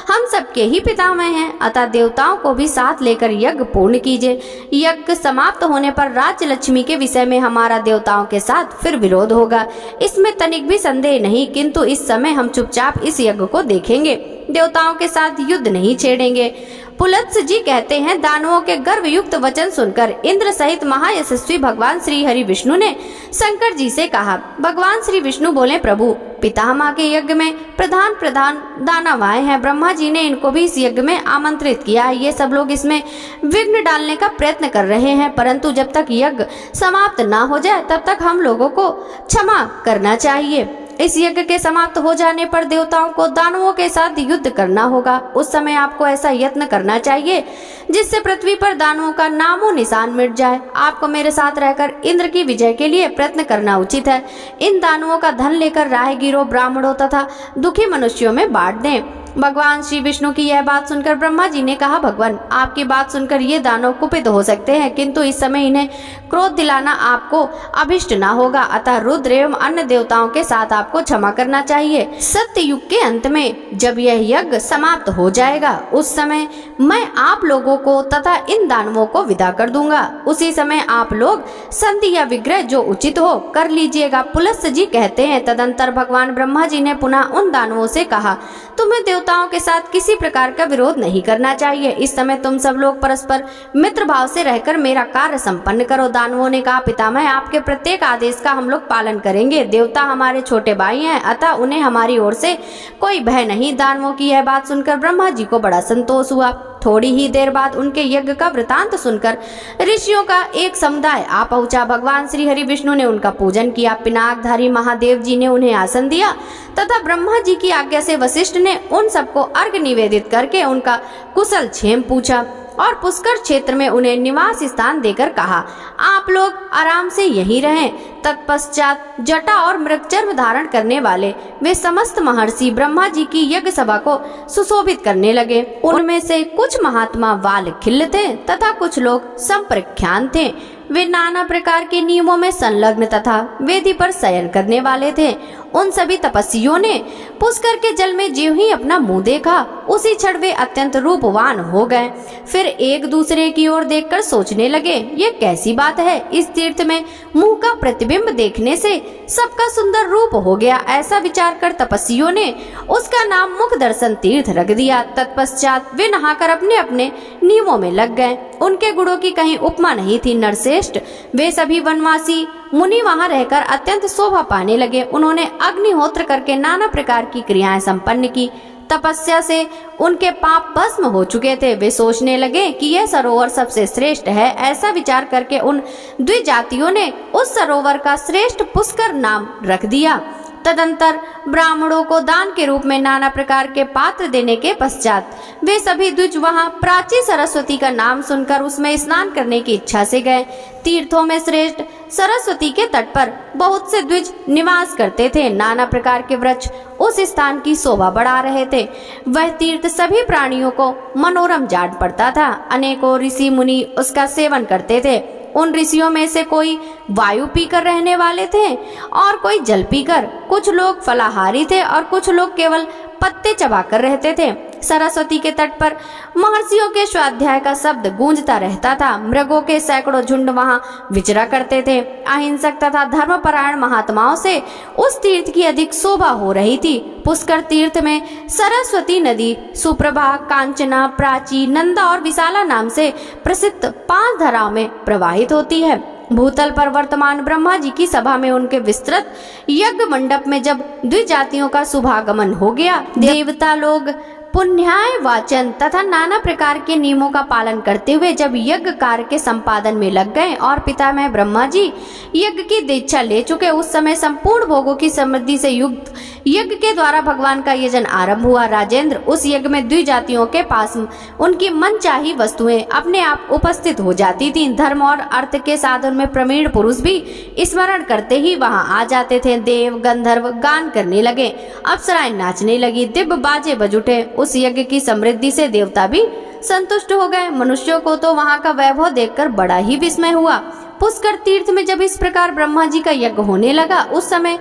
हम सबके ही पितामह हैं, अतः देवताओं को भी साथ लेकर यज्ञ पूर्ण कीजिए। यज्ञ समाप्त होने पर राज्य लक्ष्मी के विषय में हमारा देवताओं के साथ फिर विरोध होगा, इसमें तनिक भी संदेह नहीं, किंतु इस समय हम चुपचाप इस यज्ञ को देखेंगे, देवताओं के साथ युद्ध नहीं छेड़ेंगे। पुलत्स्य जी कहते हैं, दानवों के गर्वयुक्त वचन सुनकर इंद्र सहित महायशस्वी भगवान श्री हरि विष्णु ने शंकर जी से कहा। भगवान श्री विष्णु बोले, प्रभु, पितामह के यज्ञ में प्रधान दानव आए हैं। ब्रह्मा जी ने इनको भी इस यज्ञ में आमंत्रित किया है। ये सब लोग इसमें विघ्न डालने का प्रयत्न कर रहे हैं, परंतु जब तक यज्ञ समाप्त ना हो जाए तब तक हम लोगों को क्षमा करना चाहिए। इस यज्ञ के समाप्त हो जाने पर देवताओं को दानवों के साथ युद्ध करना होगा। उस समय आपको ऐसा यत्न करना चाहिए जिससे पृथ्वी पर दानवों का नामो निशान मिट जाए। आपको मेरे साथ रहकर इंद्र की विजय के लिए प्रयत्न करना उचित है। इन दानवों का धन लेकर राहगीरों, ब्राह्मणों तथा दुखी मनुष्यों में बांट दें। भगवान श्री विष्णु की यह बात सुनकर ब्रह्मा जी ने कहा, भगवान, आपकी बात सुनकर ये दानव कुपित हो सकते हैं, किंतु इस समय इन्हें क्रोध दिलाना आपको अभिष्ट ना होगा, अतः रुद्र एवं अन्य देवताओं के साथ आपको क्षमा करना चाहिए। सत्य युग के अंत में जब यह यज्ञ समाप्त हो जाएगा, उस समय मैं आप लोगों को तथा इन दानवों को विदा कर दूंगा। उसी समय आप लोग संधि या विग्रह जो उचित हो कर लीजिएगा। पुलस्त्य जी कहते हैं, तदंतर भगवान ब्रह्मा जी ने पुनः उन दानवों से कहा, तुम्हें देवताओं के साथ किसी प्रकार का विरोध नहीं करना चाहिए। इस समय तुम सब लोग परस्पर मित्र भाव से रहकर मेरा कार्य संपन्न करो। दानवों ने कहा, पितामह, आपके प्रत्येक आदेश का हम लोग पालन करेंगे। देवता हमारे छोटे भाई हैं, अतः उन्हें हमारी ओर से कोई भय नहीं। दानवों की यह बात सुनकर ब्रह्मा जी को बड़ा संतोष हुआ। थोड़ी ही देर बाद उनके यज्ञ का वृतांत सुनकर ऋषियों का एक समुदाय आ पहुंचा। भगवान श्री हरि विष्णु ने उनका पूजन किया। पिनाकधारी महादेव जी ने उन्हें आसन दिया तथा ब्रह्मा जी की आज्ञा से वशिष्ठ ने उन सबको अर्घ्य निवेदित करके उनका कुशल क्षेम पूछा और पुष्कर क्षेत्र में उन्हें निवास स्थान देकर कहा, आप लोग आराम से यहीं रहें। तत्पश्चात जटा और मृगचर्म धारण करने वाले वे समस्त महर्षि ब्रह्मा जी की यज्ञ सभा को सुशोभित करने लगे। उनमें से कुछ महात्मा वाल खिल्ल थे तथा कुछ लोग संप्रख्यान थे। वे नाना प्रकार के नियमों में संलग्न तथा वेदी पर शयन करने वाले थे। उन सभी तपस्वियों ने पुष्कर के जल में ज्यों ही अपना मुंह देखा, उसी क्षण वे अत्यंत रूपवान हो गए। फिर एक दूसरे की ओर देखकर सोचने लगे, ये कैसी बात है, इस तीर्थ में मुंह का प्रतिबिंब देखने से सबका सुंदर रूप हो गया। ऐसा विचार कर तपस्वियों ने उसका नाम मुख दर्शन तीर्थ रख दिया। तत्पश्चात वे नहाकर अपने अपने नियमों में लग गए। उनके गुणों की कहीं उपमा नहीं थी। नरश्रेष्ठ, वे सभी वनवासी मुनि वहां रहकर अत्यंत शोभा पाने लगे। उन्होंने अग्निहोत्र करके नाना प्रकार की क्रियाएं संपन्न की। तपस्या से उनके पाप भस्म हो चुके थे। वे सोचने लगे कि यह सरोवर सबसे श्रेष्ठ है। ऐसा विचार करके उन द्विजातियों ने उस सरोवर का श्रेष्ठ पुष्कर नाम रख दिया। तदंतर ब्राह्मणों को दान के रूप में नाना प्रकार के पात्र देने के पश्चात वे सभी द्विज वहां प्राची सरस्वती का नाम सुनकर उसमें स्नान करने की इच्छा से गए। तीर्थों में श्रेष्ठ सरस्वती के तट पर बहुत से द्विज निवास करते थे। नाना प्रकार के वृक्ष उस स्थान की शोभा बढ़ा रहे थे। वह तीर्थ सभी प्राणियों को मनोरम जान पड़ता था। अनेकों ऋषि मुनि उसका सेवन करते थे। उन ऋषियों में से कोई वायु पीकर रहने वाले थे और कोई जल पीकर, कुछ लोग फलाहारी थे और कुछ लोग केवल पत्ते चबाकर रहते थे। सरस्वती के तट पर महर्षियों के स्वाध्याय का शब्द गूंजता रहता था। मृगों के सैकड़ों झुंड वहां विचरा करते थे। अहिंसक तथा धर्मपरायण महात्माओं से उस तीर्थ की अधिक शोभा हो रही थी। पुष्कर तीर्थ में सरस्वती नदी सुप्रभा, कांचना, प्राची, नंदा और विशाला नाम से प्रसिद्ध 5 धाराओं में प्रवाहित होती है। भूतल पर वर्तमान ब्रह्मा जी की सभा में उनके विस्तृत यज्ञ मंडप में जब द्विजातियों का शुभागमन हो गया, देवता लोग पुण्याय वाचन तथा नाना प्रकार के नियमों का पालन करते हुए जब यज्ञ कार्य के संपादन में लग गए और पितामह ब्रह्मा जी यज्ञ की दीक्षा ले चुके, उस समय संपूर्ण भोगों की समृद्धि से युक्त यज्ञ के द्वारा भगवान का यजन आरंभ हुआ। राजेंद्र, उस यज्ञ में द्विजातियों के पास उनकी मनचाही वस्तुएं अपने आप उपस्थित हो जाती थीं। धर्म और अर्थ के साधन में प्रवीण पुरुष भी स्मरण करते ही वहां आ जाते थे। देव गंधर्व गान करने लगे, अप्सराएं नाचने लगी, दिव्य बाजे बज उठे। उस यज्ञ की समृद्धि से देवता भी संतुष्ट हो गए। मनुष्यों को तो वहां का वैभव देखकर बड़ा ही विस्मय हुआ। पुष्कर तीर्थ में जब इस प्रकार ब्रह्मा जी का यज्ञ होने लगा, उस समय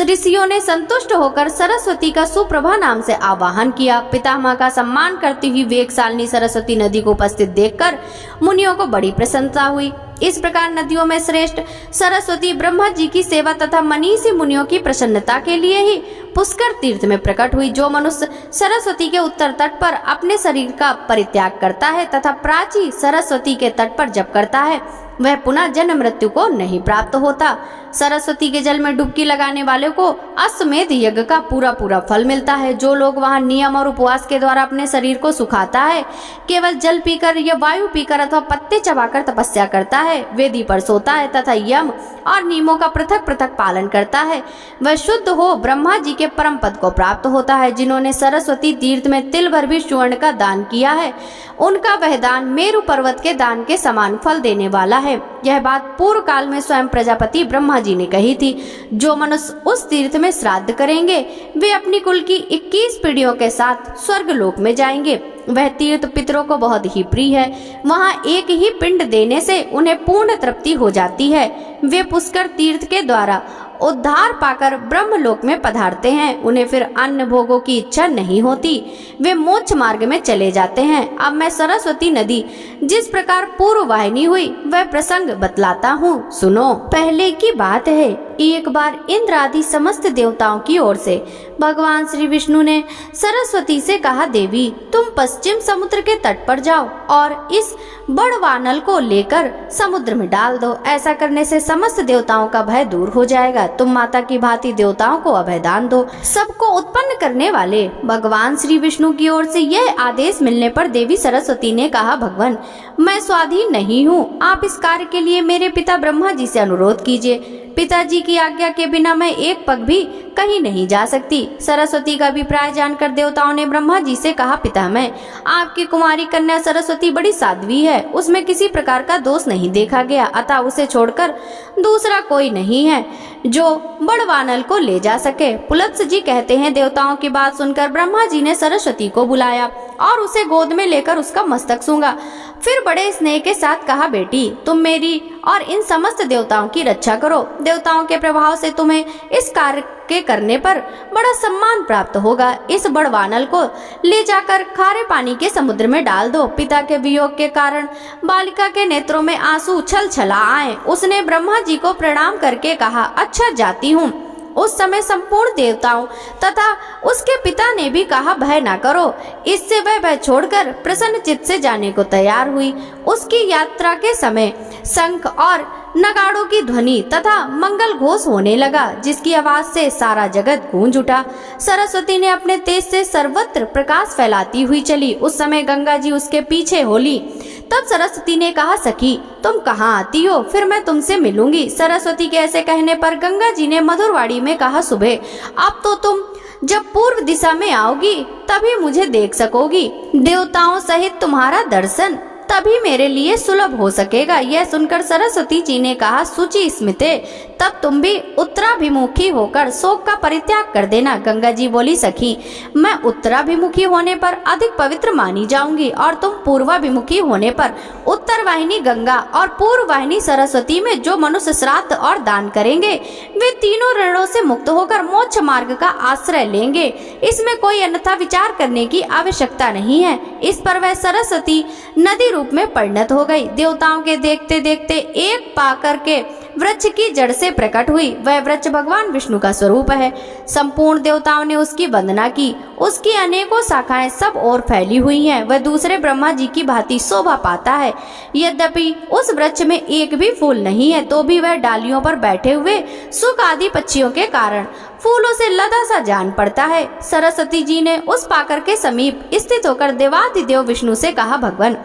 ऋषियों ने संतुष्ट होकर सरस्वती का सुप्रभा नाम से आवाहन किया। पितामह का सम्मान करती हुई वेगशालिनी सरस्वती नदी को उपस्थित देखकर मुनियों को बड़ी प्रसन्नता हुई। इस प्रकार नदियों में श्रेष्ठ सरस्वती ब्रह्मा जी की सेवा तथा मनीषी मुनियों की प्रसन्नता के लिए ही पुष्कर तीर्थ में प्रकट हुई। जो मनुष्य सरस्वती के उत्तर तट पर अपने शरीर का परित्याग करता है तथा प्राची सरस्वती के तट पर जप करता है, वह पुनः जन्म मृत्यु को नहीं प्राप्त होता। सरस्वती के जल में डुबकी लगाने वाले को अश्वमेध यज्ञ का पूरा पूरा फल मिलता है। जो लोग वहां नियम और उपवास के द्वारा अपने शरीर को सुखाता है, केवल जल पीकर या वायु पीकर अथवा पत्ते चबाकर तपस्या करता है, वेदी पर सोता है तथा यम और नियमों का पृथक पृथक पालन करता है, वह शुद्ध हो ब्रह्मा जी के परम पद को प्राप्त होता है। जिन्होंने सरस्वती तीर्थ में तिल भर भी स्वर्ण का दान किया है, उनका वह दान मेरु पर्वत के दान के समान फल देने वाला है। यह बात पूर्व काल में स्वयं प्रजापति ब्रह्मा जी ने कही थी। जो मनुष्य उस तीर्थ में श्राद्ध करेंगे वे अपनी कुल की 21 पीढ़ियों के साथ स्वर्ग लोक में जाएंगे। वह तीर्थ पितरों को बहुत ही प्रिय है। वहाँ एक ही पिंड देने से उन्हें पूर्ण तृप्ति हो जाती है। वे पुष्कर तीर्थ के द्वारा उद्धार पाकर ब्रह्मलोक में पधारते हैं। उन्हें फिर अन्य भोगों की इच्छा नहीं होती, वे मोक्ष मार्ग में चले जाते हैं। अब मैं सरस्वती नदी जिस प्रकार पूर्व वाहिनी हुई वह प्रसंग बतलाता हूँ, सुनो। पहले की बात है, एक बार इंद्र आदि समस्त देवताओं की ओर से भगवान श्री विष्णु ने सरस्वती से कहा, देवी तुम पश्चिम समुद्र के तट पर जाओ और इस बड़ वानल को लेकर समुद्र में डाल दो। ऐसा करने से समस्त देवताओं का भय दूर हो जाएगा। तुम माता की भांति देवताओं को अभय दान दो। सबको उत्पन्न करने वाले भगवान श्री विष्णु की ओर से यह आदेश मिलने पर देवी सरस्वती ने कहा, भगवान मैं स्वाधीन नहीं हूँ, आप इस कार्य के लिए मेरे पिता ब्रह्मा जी से अनुरोध कीजिए। पिताजी की आज्ञा के बिना मैं एक पग भी कहीं नहीं जा सकती। सरस्वती का अभिप्राय जानकर देवताओं ने ब्रह्मा जी से कहा, पितामह आपकी कुमारी कन्या सरस्वती बड़ी साध्वी है, उसमें किसी प्रकार का दोष नहीं देखा गया, अतः उसे छोड़कर दूसरा कोई नहीं है जो बड़ वानल को ले जा सके। पुलत्स जी कहते हैं, देवताओं की बात सुनकर ब्रह्मा जी ने सरस्वती को बुलाया और उसे गोद में लेकर उसका मस्तक सूंघा। फिर बड़े स्नेह के साथ कहा, बेटी तुम मेरी और इन समस्त देवताओं की रक्षा करो। देवताओं के प्रभाव से तुम्हें इस कार्य के करने पर बड़ा सम्मान प्राप्त होगा। इस बड़ वानल को ले जाकर खारे पानी के समुद्र में डाल दो। पिता के वियोग के कारण बालिका के नेत्रों में आंसू छल छला आए। उसने ब्रह्मा जी को प्रणाम करके कहा, अच्छा जाती हूँ। उस समय संपूर्ण देवताओं तथा उसके पिता ने भी कहा, भय ना करो। इससे वह भय छोड़कर प्रसन्न चित्त से जाने को तैयार हुई। उसकी यात्रा के समय शंख और नगाड़ों की ध्वनि तथा मंगल घोष होने लगा, जिसकी आवाज से सारा जगत गूंज उठा। सरस्वती ने अपने तेज से सर्वत्र प्रकाश फैलाती हुई चली। उस समय गंगा जी उसके पीछे होली। तब सरस्वती ने कहा, सखी तुम कहाँ आती हो, फिर मैं तुमसे मिलूंगी। सरस्वती के ऐसे कहने पर गंगा जी ने मधुरवाणी में कहा, सुबह अब तो तुम जब पूर्व दिशा में आओगी तभी मुझे देख सकोगी। देवताओं सहित तुम्हारा दर्शन तभी मेरे लिए सुलभ हो सकेगा। यह सुनकर सरस्वती जी ने कहा, सुचि स्मिते तब तुम भी उत्तराभिमुखी होकर शोक का परित्याग कर देना। गंगा जी बोली, सखी मैं उत्तराभिमुखी होने पर अधिक पवित्र मानी जाऊंगी और तुम पूर्वाभिमुखी होने पर उत्तर वाहिनी गंगा और पूर्व वाहिनी सरस्वती में जो मनुष्य श्राद्ध और दान करेंगे वे तीनों ऋणों से मुक्त होकर मोक्ष मार्ग का आश्रय लेंगे। इसमें कोई अन्यथा विचार करने की आवश्यकता नहीं है। इस पर वह सरस्वती नदी रूप में परिणत हो गई। देवताओं के देखते देखते एक पाकर के वृक्ष की जड़ से प्रकट हुई। वह वृक्ष भगवान विष्णु का स्वरूप है। संपूर्ण देवताओं ने उसकी वंदना की। उसकी अनेकों शाखाएं सब ओर फैली हुई हैं। वह दूसरे ब्रह्मा जी की भांति शोभा पाता है। यद्यपि उस वृक्ष में एक भी फूल नहीं है, तो भी वह डालियों पर बैठे हुए सुख आदि पक्षियों के कारण फूलों से लदा सा जान पड़ता है। सरस्वती जी ने उस पाकर के समीप स्थित होकर देवाधिदेव विष्णु से कहा, भगवान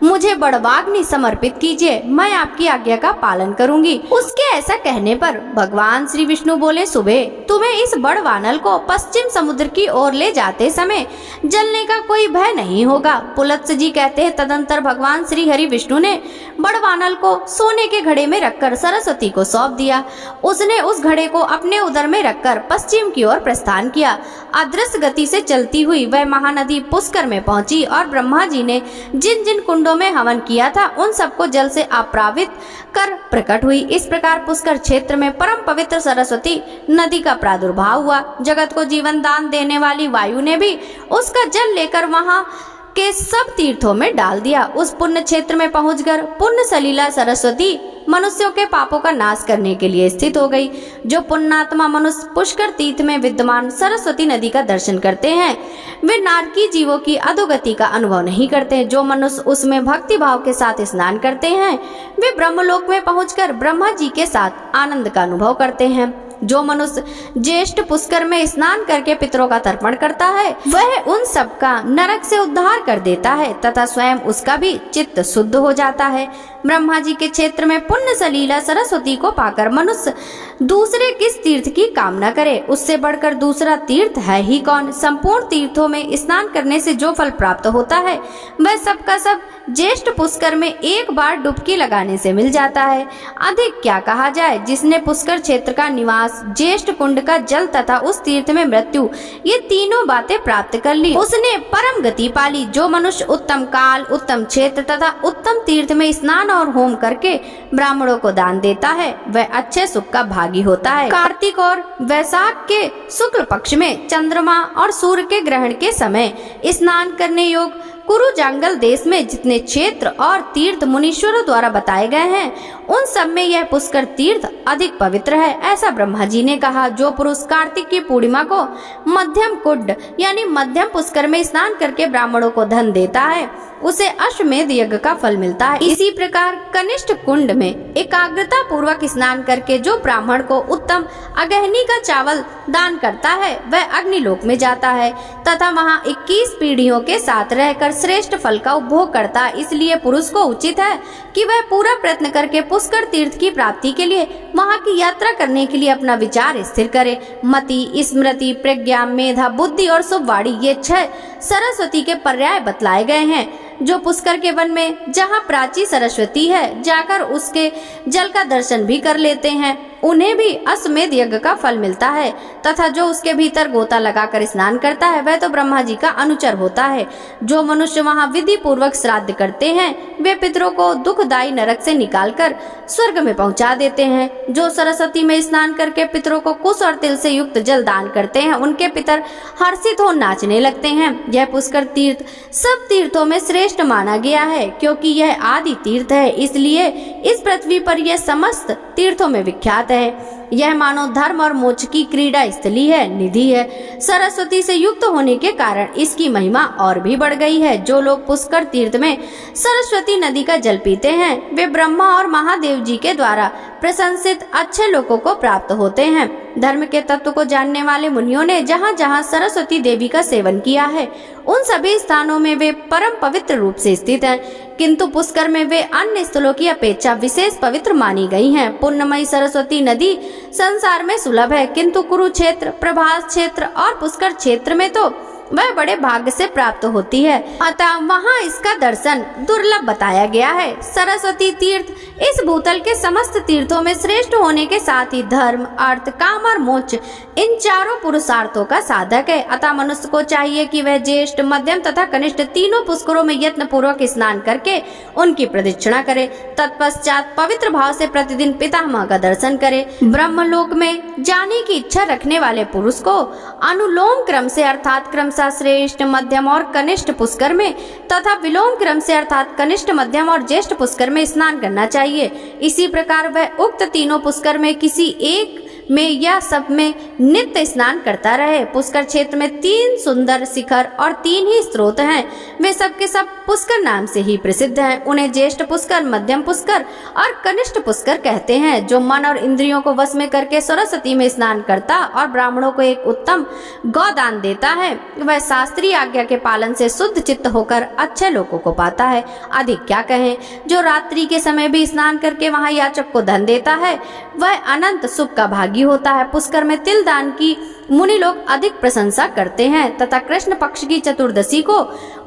मुझे बड़वाग्नि समर्पित कीजिए, मैं आपकी आज्ञा का पालन करूंगी। उसके ऐसा कहने पर भगवान श्री विष्णु बोले, सुबह तुम्हें इस बड़ वानल को पश्चिम समुद्र की ओर ले जाते समय जलने का कोई भय नहीं होगा। पुलत्स जी कहते हैं, तदंतर भगवान श्री हरि विष्णु ने बड़ वानल को सोने के घड़े में रखकर सरस्वती को सौंप दिया। उसने उस घड़े को अपने उदर में रखकर पश्चिम की ओर प्रस्थान किया। अदृश्य गति से चलती हुई वह महानदी पुष्कर में पहुंची और ब्रह्मा जी ने जिन जिन कुंडों में हवन किया था उन सबको जल से आप्लावित कर प्रकट हुई। इस प्रकार पुष्कर क्षेत्र में परम पवित्र सरस्वती नदी का प्रादुर्भाव हुआ। जगत को जीवन दान देने वाली वायु ने भी उसका जल लेकर वहां के सब तीर्थों में डाल दिया। उस पुण्य क्षेत्र में पहुंचकर पुण्य सलीला सरस्वती मनुष्यों के पापों का नाश करने के लिए स्थित हो गई। जो पुण्यात्मा मनुष्य पुष्कर तीर्थ में विद्यमान सरस्वती नदी का दर्शन करते हैं वे नारकी जीवों की अधोगति का अनुभव नहीं करते। जो मनुष्य उसमें भक्ति भाव के साथ स्नान करते हैं वे ब्रह्मलोक में पहुंचकर ब्रह्मा जी के साथ आनंद का अनुभव करते हैं। जो मनुष्य ज्येष्ठ पुष्कर में स्नान करके पितरों का तर्पण करता है वह उन सब का नरक से उद्धार कर देता है तथा स्वयं उसका भी चित्त शुद्ध हो जाता है। ब्रह्मा जी के क्षेत्र में पुण्य सलीला सरस्वती को पाकर मनुष्य दूसरे किस तीर्थ की कामना करे, उससे बढ़कर दूसरा तीर्थ है ही कौन। संपूर्ण तीर्थों में स्नान करने से जो फल प्राप्त होता है वह सब का सब ज्येष्ठ पुष्कर में एक बार डुबकी लगाने से मिल जाता है। अधिक क्या कहा जाए, जिसने पुष्कर क्षेत्र का निवास, ज्येष्ठ कुंड का जल तथा उस तीर्थ में मृत्यु, ये तीनों बातें प्राप्त कर ली उसने परम गति पाली। जो मनुष्य उत्तम काल, उत्तम क्षेत्र तथा उत्तम तीर्थ में स्नान और होम करके ब्राह्मणों को दान देता है वह अच्छे सुख का भागी होता है। कार्तिक और वैशाख के शुक्ल पक्ष में चंद्रमा और सूर्य के ग्रहण के समय स्नान करने योग कुरु जांगल देश में जितने क्षेत्र और तीर्थ मुनीश्वरों द्वारा बताए गए हैं उन सब में यह पुष्कर तीर्थ अधिक पवित्र है, ऐसा ब्रह्मा जी ने कहा। जो पुरुष कार्तिक की पूर्णिमा को मध्यम कुंड यानी मध्यम पुष्कर में स्नान करके ब्राह्मणों को धन देता है उसे अश्वमेध यज्ञ का फल मिलता है। इसी प्रकार कनिष्ठ कुंड में एकाग्रता पूर्वक स्नान करके जो ब्राह्मण को उत्तम अगहनी का चावल दान करता है वह अग्निलोक में जाता है तथा वहाँ 21 पीढ़ियों के साथ रहकर श्रेष्ठ फल का उपभोग करता है। इसलिए पुरुष को उचित है कि वह पूरा प्रयत्न करके पुष्कर तीर्थ की प्राप्ति के लिए वहाँ की यात्रा करने के लिए अपना विचार स्थिर करे। मति, स्मृति, प्रज्ञा, मेधा, बुद्धि और शुभवाणी ये 6 सरस्वती के पर्याय बतलाए गए हैं। जो पुष्कर के वन में जहाँ प्राची सरस्वती है जाकर उसके जल का दर्शन भी कर लेते हैं उन्हें भी अश्वमेध यज्ञ का फल मिलता है तथा जो उसके भीतर गोता लगाकर स्नान करता है वह तो ब्रह्मा जी का अनुचर होता है। जो मनुष्य वहाँ विधि पूर्वक श्राद्ध करते हैं वे पितरों को दुखदायी नरक से निकालकर स्वर्ग में पहुँचा देते हैं। जो सरस्वती में स्नान करके पितरों को कुश और तिल से युक्त जल दान करते हैं उनके पितर हर्षित हो नाचने लगते हैं। यह पुष्कर तीर्थ सब तीर्थों में श्रेष्ठ माना गया है क्योंकि यह आदि तीर्थ है, इसलिए इस पृथ्वी पर यह समस्त तीर्थों में विख्यात है। यह मानव धर्म और मोक्ष की क्रीड़ा स्थली है, निधि है। सरस्वती से युक्त होने के कारण इसकी महिमा और भी बढ़ गई है। जो लोग पुष्कर तीर्थ में सरस्वती नदी का जल पीते हैं वे ब्रह्मा और महादेव जी के द्वारा प्रशंसित अच्छे लोगों को प्राप्त होते हैं। धर्म के तत्व को जानने वाले मुनियों ने जहाँ जहाँ सरस्वती देवी का सेवन किया है उन सभी स्थानों में वे परम पवित्र रूप से स्थित हैं, किंतु पुष्कर में वे अन्य स्थलों की अपेक्षा विशेष पवित्र मानी गई हैं। पुण्यमयी सरस्वती नदी संसार में सुलभ है किंतु कुरुक्षेत्र, प्रभास क्षेत्र और पुष्कर क्षेत्र में तो वह बड़े भाग्य से प्राप्त होती है, अतः वहाँ इसका दर्शन दुर्लभ बताया गया है। सरस्वती तीर्थ इस भूतल के समस्त तीर्थों में श्रेष्ठ होने के साथ ही धर्म, अर्थ, काम और मोक्ष इन चारों पुरुषार्थों का साधक है। अतः मनुष्य को चाहिए कि वह ज्येष्ठ, मध्यम तथा कनिष्ठ तीनों पुष्करों में यत्न पूर्वक स्नान करके उनकी प्रदक्षिणा करे। तत्पश्चात पवित्र भाव से प्रतिदिन पितामह का दर्शन करे। ब्रह्मलोक में जाने की इच्छा रखने वाले पुरुष को अनुलोम क्रम से अर्थात क्रमशः श्रेष्ठ, मध्यम और कनिष्ठ पुष्कर में तथा विलोम क्रम से अर्थात कनिष्ठ, मध्यम और ज्येष्ठ पुष्कर में स्नान करना चाहिए। इसी प्रकार वह उक्त तीनों पुष्कर में किसी एक में या सब में नित्य स्नान करता रहे। पुष्कर क्षेत्र में 3 सुंदर शिखर और 3 ही स्रोत हैं। वे सब के सब पुष्कर नाम से ही प्रसिद्ध हैं। उन्हें ज्येष्ठ पुष्कर, मध्यम पुष्कर और कनिष्ठ पुष्कर कहते हैं। जो मन और इंद्रियों को वश में करके सरस्वती में स्नान करता और ब्राह्मणों को एक उत्तम गौदान देता है वह शास्त्रीय आज्ञा के पालन से शुद्ध चित्त होकर अच्छे लोगों को पाता है। अधिक क्या कहें, जो रात्रि के समय भी स्नान करके वहां याचक को धन देता है वह अनंत सुख का भागी होता है। पुष्कर में तिल दान की मुनि लोग अधिक प्रशंसा करते हैं तथा कृष्ण पक्ष की चतुर्दशी को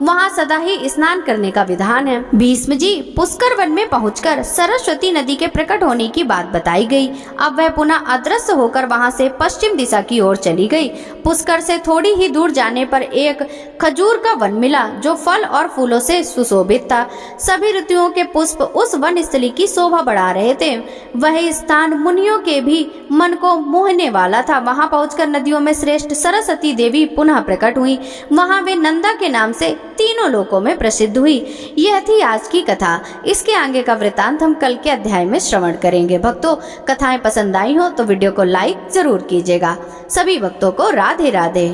वहां सदा ही स्नान करने का विधान है। भीष्म जी पुष्कर वन में पहुंचकर सरस्वती नदी के प्रकट होने की बात बताई गई। अब वह पुनः अदृश्य होकर वहां से पश्चिम दिशा की ओर चली गई। पुष्कर से थोड़ी ही दूर जाने पर एक खजूर का वन मिला जो फल और फूलों से सुशोभित था। सभी ऋतुओं के पुष्प उस वन स्थली की शोभा बढ़ा रहे थे। वह स्थान मुनियों के भी मन को मोहने वाला था। वहां पहुंचकर नदियों नदियों में श्रेष्ठ सरस्वती देवी पुनः प्रकट हुई। वहां वे नंदा के नाम से तीनों लोकों में प्रसिद्ध हुई। यह थी आज की कथा। इसके आगे का वृतांत हम कल के अध्याय में श्रवण करेंगे। भक्तों, कथाएं पसंद आई हो तो वीडियो को लाइक जरूर कीजिएगा। सभी भक्तों को राधे राधे।